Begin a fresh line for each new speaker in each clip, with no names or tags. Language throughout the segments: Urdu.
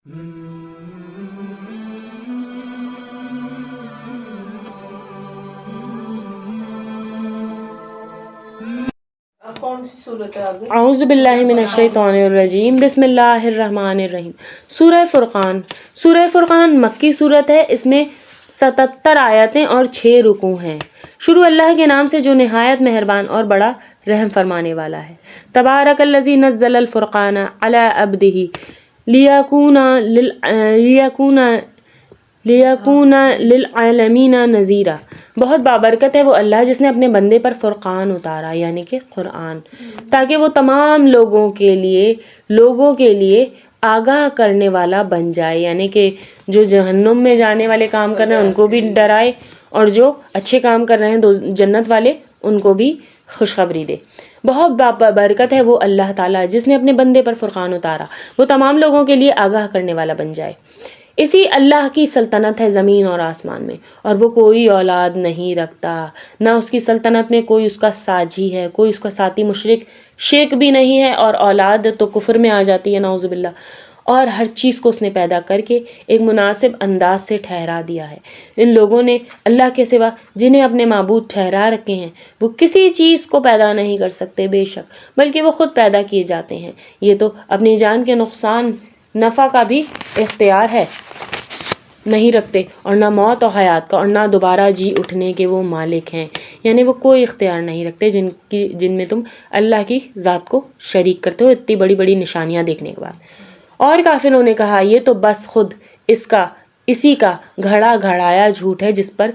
اعوذ باللہ من الشیطان الرجیم، بسم اللہ الرحمن الرحیم۔ سورہ فرقان۔ سورہ فرقان مکی صورت ہے، اس میں 77 آیتیں اور 6 رکوع ہیں۔ شروع اللہ کے نام سے جو نہایت مہربان اور بڑا رحم فرمانے والا ہے۔ تبارک الذی نزل الفرقان علی عبدہ لیکون للعالمین نذیرا۔ بہت بابرکت ہے وہ اللہ جس نے اپنے بندے پر فرقان اتارا، یعنی کہ قرآن، تاکہ وہ تمام لوگوں کے لیے آگاہ کرنے والا بن جائے، یعنی کہ جو جہنم میں جانے والے کام کر رہے ہیں ان کو بھی ڈرائے، اور جو اچھے کام کر رہے ہیں جنت والے ان کو بھی خوشخبری دے۔ بہت بابرکت ہے وہ اللہ تعالیٰ جس نے اپنے بندے پر فرقان اتارا، وہ تمام لوگوں کے لیے آگاہ کرنے والا بن جائے۔ اسی اللہ کی سلطنت ہے زمین اور آسمان میں، اور وہ کوئی اولاد نہیں رکھتا، نہ اس کی سلطنت میں کوئی اس کا ساجی ہے، کوئی اس کا ساتھی مشرک شرک بھی نہیں ہے، اور اولاد تو کفر میں آ جاتی ہے نعوذ باللہ۔ اور ہر چیز کو اس نے پیدا کر کے ایک مناسب انداز سے ٹھہرا دیا ہے۔ ان لوگوں نے اللہ کے سوا جنہیں اپنے معبود ٹھہرا رکھے ہیں، وہ کسی چیز کو پیدا نہیں کر سکتے بے شک، بلکہ وہ خود پیدا کیے جاتے ہیں۔ یہ تو اپنی جان کے نقصان نفع کا بھی اختیار نہیں رکھتے، اور نہ موت و حیات کا، اور نہ دوبارہ جی اٹھنے کے وہ مالک ہیں، یعنی وہ کوئی اختیار نہیں رکھتے جن میں تم اللہ کی ذات کو شریک کرتے ہو اتنی بڑی بڑی نشانیاں دیکھنے کے بعد۔ اور کافروں نے کہا یہ تو بس خود اسی کا گھڑا گھڑایا جھوٹ ہے جس پر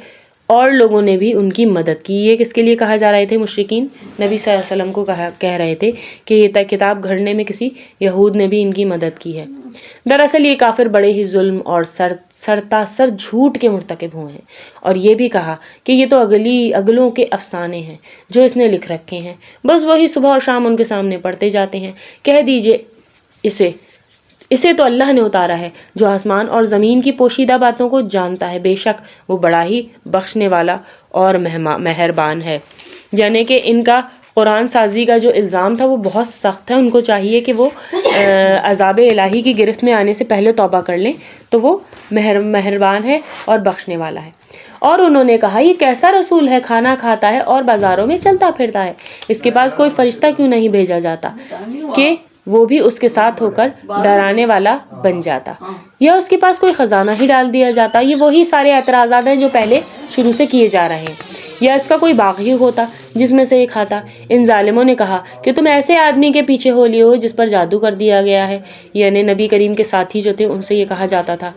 اور لوگوں نے بھی ان کی مدد کی۔ یہ کس کے لیے کہا جا رہے تھے؟ مشرکین نبی صلی اللہ علیہ وسلم کو کہہ رہے تھے کہ یہ کتاب گھڑنے میں کسی یہود نے بھی ان کی مدد کی ہے۔ دراصل یہ کافر بڑے ہی ظلم اور سرتاسر جھوٹ کے مرتکب ہوئے ہیں، اور یہ بھی کہا کہ یہ تو اگلوں کے افسانے ہیں جو اس نے لکھ رکھے ہیں، بس وہی صبح اور شام ان کے سامنے پڑھتے جاتے ہیں۔ کہہ دیجئے اسے تو اللہ نے اتارا ہے جو آسمان اور زمین کی پوشیدہ باتوں کو جانتا ہے، بے شک وہ بڑا ہی بخشنے والا اور مہربان ہے۔ یعنی کہ ان کا قرآن سازی کا جو الزام تھا وہ بہت سخت ہے، ان کو چاہیے کہ وہ عذاب الہی کی گرفت میں آنے سے پہلے توبہ کر لیں، تو وہ مہربان ہے اور بخشنے والا ہے۔ اور انہوں نے کہا یہ کیسا رسول ہے، کھانا کھاتا ہے اور بازاروں میں چلتا پھرتا ہے، اس کے پاس کوئی فرشتہ کیوں نہیں بھیجا جاتا کہ وہ بھی اس کے ساتھ ہو کر ڈرانے والا بن جاتا، یا اس کے پاس کوئی خزانہ ہی ڈال دیا جاتا۔ یہ وہی سارے اعتراضات ہیں جو پہلے شروع سے کیے جا رہے ہیں۔ یا اس کا کوئی باغ ہی ہوتا جس میں سے یہ کھاتا۔ ان ظالموں نے کہا کہ تم ایسے آدمی کے پیچھے ہو لیے ہو جس پر جادو کر دیا گیا ہے، یعنی نبی کریم کے ساتھی جو تھے ان سے یہ کہا جاتا تھا۔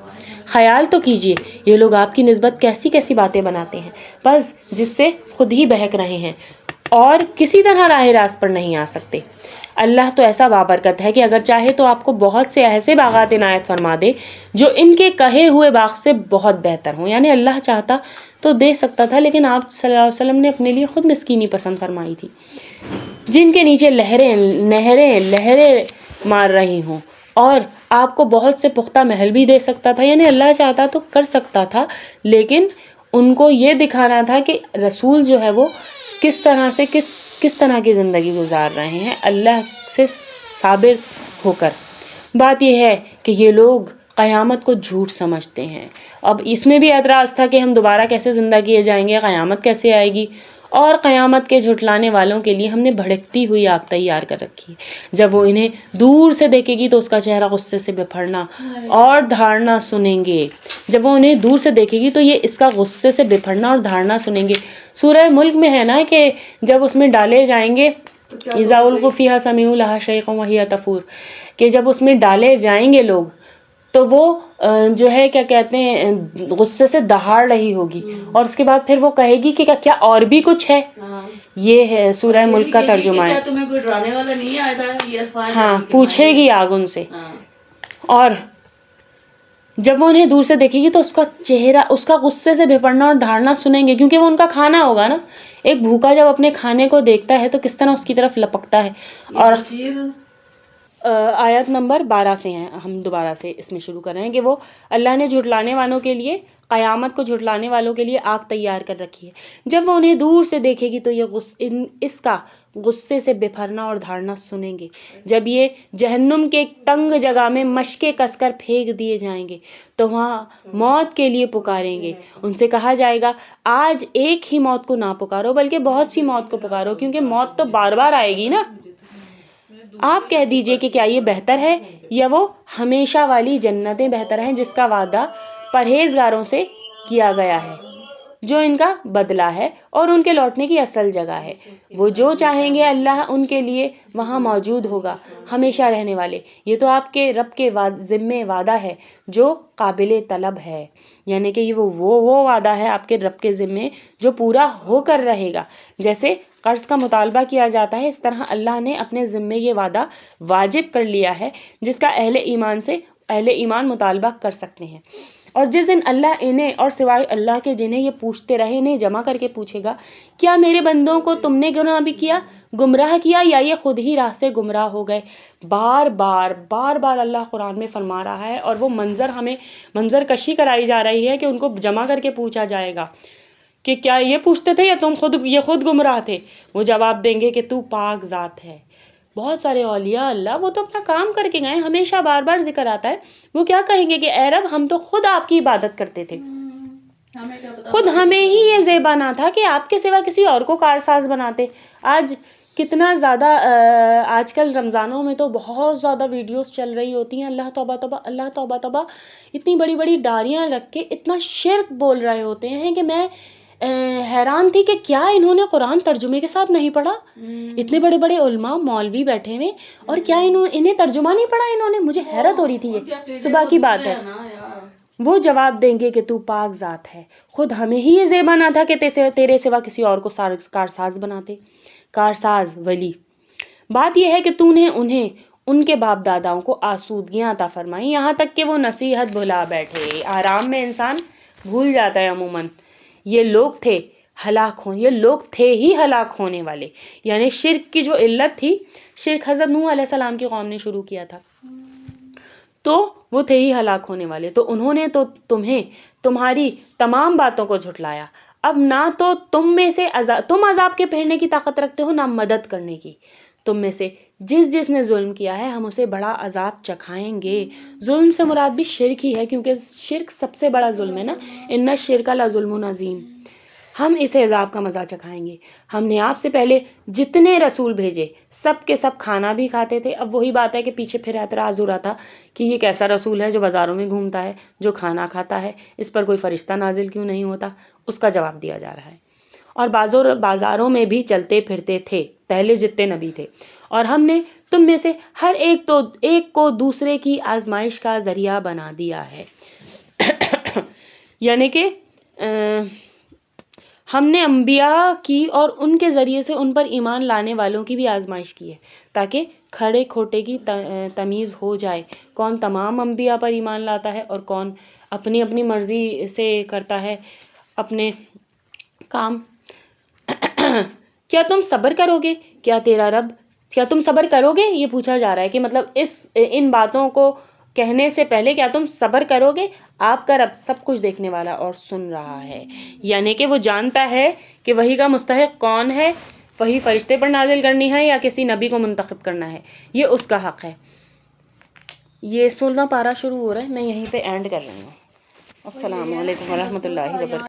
خیال تو کیجئے یہ لوگ آپ کی نسبت کیسی کیسی باتیں بناتے ہیں، بس جس سے خود ہی بہک رہے ہیں اور کسی طرح راہ راست پر نہیں آ سکتے۔ اللہ تو ایسا بابرکت ہے کہ اگر چاہے تو آپ کو بہت سے ایسے باغات عنایت فرما دے جو ان کے کہے ہوئے باغ سے بہت بہتر ہوں، یعنی اللہ چاہتا تو دے سکتا تھا، لیکن آپ صلی اللہ علیہ وسلم نے اپنے لیے خود مسکینی پسند فرمائی تھی، جن کے نیچے لہریں مار رہی ہوں، اور آپ کو بہت سے پختہ محل بھی دے سکتا تھا، یعنی اللہ چاہتا تو کر سکتا تھا، لیکن ان کو یہ دکھانا تھا کہ رسول جو ہے وہ کس طرح کی زندگی گزار رہے ہیں اللہ سے صابر ہو کر۔ بات یہ ہے کہ یہ لوگ قیامت کو جھوٹ سمجھتے ہیں۔ اب اس میں بھی اعتراض تھا کہ ہم دوبارہ کیسے زندہ کیے جائیں گے، قیامت کیسے آئے گی، اور قیامت کے جھٹلانے والوں کے لیے ہم نے بھڑکتی ہوئی آگ تیار کر رکھی ہے۔ جب وہ انہیں دور سے دیکھے گی تو اس کا چہرہ غصے سے بپھرنا اور دھاڑنا سنیں گے۔ جب وہ انہیں دور سے دیکھے گی تو یہ اس کا غصے سے بپھرنا اور دھاڑنا سنیں گے۔ سورہ ملک میں ہے نا کہ جب اس میں ڈالے جائیں گے اذا القوا فیہا سمعوا لہا شہیقا وہی تفور، کہ جب اس میں ڈالے جائیں گے لوگ تو وہ جو ہے کیا کہتے ہیں غصے سے دہاڑ رہی ہوگی، اور اس کے بعد پھر وہ کہے گی کہ کیا اور بھی کچھ ہے۔ یہ ہے سورہ ملک کا ترجمہ ہے۔
تمہیں کوئی ڈرانے والا نہیں آیا تھا، یہ الفاظ
ہاں، پوچھے گی آگ ان سے۔ اور جب وہ انہیں دور سے دیکھے گی تو اس کا چہرہ، اس کا غصے سے بھپڑنا اور دھاڑنا سنیں گے، کیونکہ وہ ان کا کھانا ہوگا نا۔ ایک بھوکا جب اپنے کھانے کو دیکھتا ہے تو کس طرح اس کی طرف لپکتا ہے، اور آیت نمبر 12 سے ہیں، ہم دوبارہ سے اس میں شروع کر رہے ہیں کہ وہ اللہ نے جھٹلانے والوں کے لیے، قیامت کو جھٹلانے والوں کے لیے آگ تیار کر رکھی ہے، جب وہ انہیں دور سے دیکھے گی تو یہ اس کا غصے سے بپھرنا اور دھاڑنا سنیں گے، جب یہ جہنم کے تنگ جگہ میں مشقیں کس کر پھینک دیے جائیں گے تو وہاں موت کے لیے پکاریں گے، ان سے کہا جائے گا آج ایک ہی موت کو نہ پکارو بلکہ بہت سی موت کو پکارو، کیونکہ موت تو بار بار آئے گی نا۔ آپ کہہ دیجئے کہ کیا یہ بہتر ہے یا وہ ہمیشہ والی جنتیں بہتر ہیں جس کا وعدہ پرہیزگاروں سے کیا گیا ہے، جو ان کا بدلہ ہے اور ان کے لوٹنے کی اصل جگہ ہے، وہ جو چاہیں گے اللہ ان کے لیے وہاں موجود ہوگا ہمیشہ رہنے والے، یہ تو آپ کے رب کے ذمہ وعدہ ہے جو قابل طلب ہے، یعنی کہ یہ وہ وعدہ ہے آپ کے رب کے ذمہ جو پورا ہو کر رہے گا۔ جیسے قرض کا مطالبہ کیا جاتا ہے، اس طرح اللہ نے اپنے ذمہ یہ وعدہ واجب کر لیا ہے جس کا اہل ایمان مطالبہ کر سکتے ہیں، اور جس دن اللہ انہیں اور سوائے اللہ کے جنہیں یہ پوچھتے رہے انہیں جمع کر کے پوچھے گا کیا میرے بندوں کو تم نے گمراہ کیا یا یہ خود ہی راہ سے گمراہ ہو گئے۔ بار بار اللہ قرآن میں فرما رہا ہے، اور وہ منظر کشی کرائی جا رہی ہے کہ ان کو جمع کر کے پوچھا جائے گا کہ کیا یہ پوچھتے تھے یا تم خود گمراہ تھے، وہ جواب دیں گے کہ تو پاک ذات ہے۔ بہت سارے اولیاء اللہ وہ تو اپنا کام کر کے گئے، ہمیشہ بار بار ذکر آتا ہے، وہ کیا کہیں گے کہ اے رب ہم تو خود آپ کی عبادت کرتے تھے، خود ہمیں ہی یہ زیبا نہ تھا کہ آپ کے سوا کسی اور کو کارساز بناتے۔ آج کتنا زیادہ آج کل رمضانوں میں تو بہت زیادہ ویڈیوز چل رہی ہوتی ہیں، اللہ توبہ اتنی بڑی بڑی ڈاریاں رکھ کے اتنا شرک بول رہے ہوتے ہیں کہ میں حیران تھی کہ کیا انہوں نے قرآن ترجمے کے ساتھ نہیں پڑھا، اتنے بڑے بڑے علماء مولوی بیٹھے ہوئے اور کیا انہیں ترجمہ نہیں پڑھا انہوں نے، مجھے حیرت ہو رہی تھی، یہ صبح کی بات ہے۔ وہ جواب دیں گے کہ تو پاک ذات ہے، خود ہمیں ہی یہ زیبا نہ تھا کہ تیرے سوا کسی اور کو کارساز بناتے، کارساز ولی۔ بات یہ ہے کہ تو نے انہیں ان کے باپ داداؤں کو آسودگیاں عطا فرمائی یہاں تک کہ وہ نصیحت بھلا بیٹھے۔ آرام میں انسان بھول جاتا ہے عموماً۔ یہ لوگ تھے ہی ہلاک ہونے والے، یعنی شرک کی جو علت تھی، شرک حضرت نوح علیہ السلام کی قوم نے شروع کیا تھا، تو وہ تھے ہی ہلاک ہونے والے، تو انہوں نے تو تمہیں تمہاری تمام باتوں کو جھٹلایا، اب نہ تو تم عذاب کے پھیرنے کی طاقت رکھتے ہو نہ مدد کرنے کی، تم میں سے جس نے ظلم کیا ہے ہم اسے بڑا عذاب چکھائیں گے۔ ظلم سے مراد بھی شرک ہی ہے، کیونکہ شرک سب سے بڑا ظلم ہے نا، ان الشرک لظلم عظیم۔ ہم اسے عذاب کا مزہ چکھائیں گے۔ ہم نے آپ سے پہلے جتنے رسول بھیجے سب کے سب کھانا بھی کھاتے تھے۔ اب وہی بات ہے کہ پیچھے پھر اعتراض ہو رہا تھا کہ یہ کیسا رسول ہے جو بازاروں میں گھومتا ہے، جو کھانا کھاتا ہے، اس پر کوئی فرشتہ نازل کیوں نہیں ہوتا؟ اس کا جواب دیا جا رہا ہے۔ اور بازاروں میں بھی چلتے پھرتے تھے پہلے جتنے نبی تھے، اور ہم نے تم میں سے ہر ایک کو دوسرے کی آزمائش کا ذریعہ بنا دیا ہے۔ یعنی کہ ہم نے انبیاء کی اور ان کے ذریعے سے ان پر ایمان لانے والوں کی بھی آزمائش کی ہے، تاکہ کھڑے کھوٹے کی تمیز ہو جائے، کون تمام انبیاء پر ایمان لاتا ہے اور کون اپنی مرضی سے کرتا ہے اپنے کام۔ کیا تم صبر کرو گے؟ کیا تم صبر کرو گے؟ یہ پوچھا جا رہا ہے کہ مطلب ان باتوں کو کہنے سے پہلے کیا تم صبر کرو گے؟ آپ کا رب سب کچھ دیکھنے والا اور سن رہا ہے، یعنی کہ وہ جانتا ہے کہ وحی کا مستحق کون ہے، وحی فرشتے پر نازل کرنی ہے یا کسی نبی کو منتخب کرنا ہے، یہ اس کا حق ہے۔ یہ 16واں پارہ شروع ہو رہا ہے، میں یہیں پہ اینڈ کر رہی ہوں۔ السلام علیکم ورحمۃ اللہ وبرکاتہ۔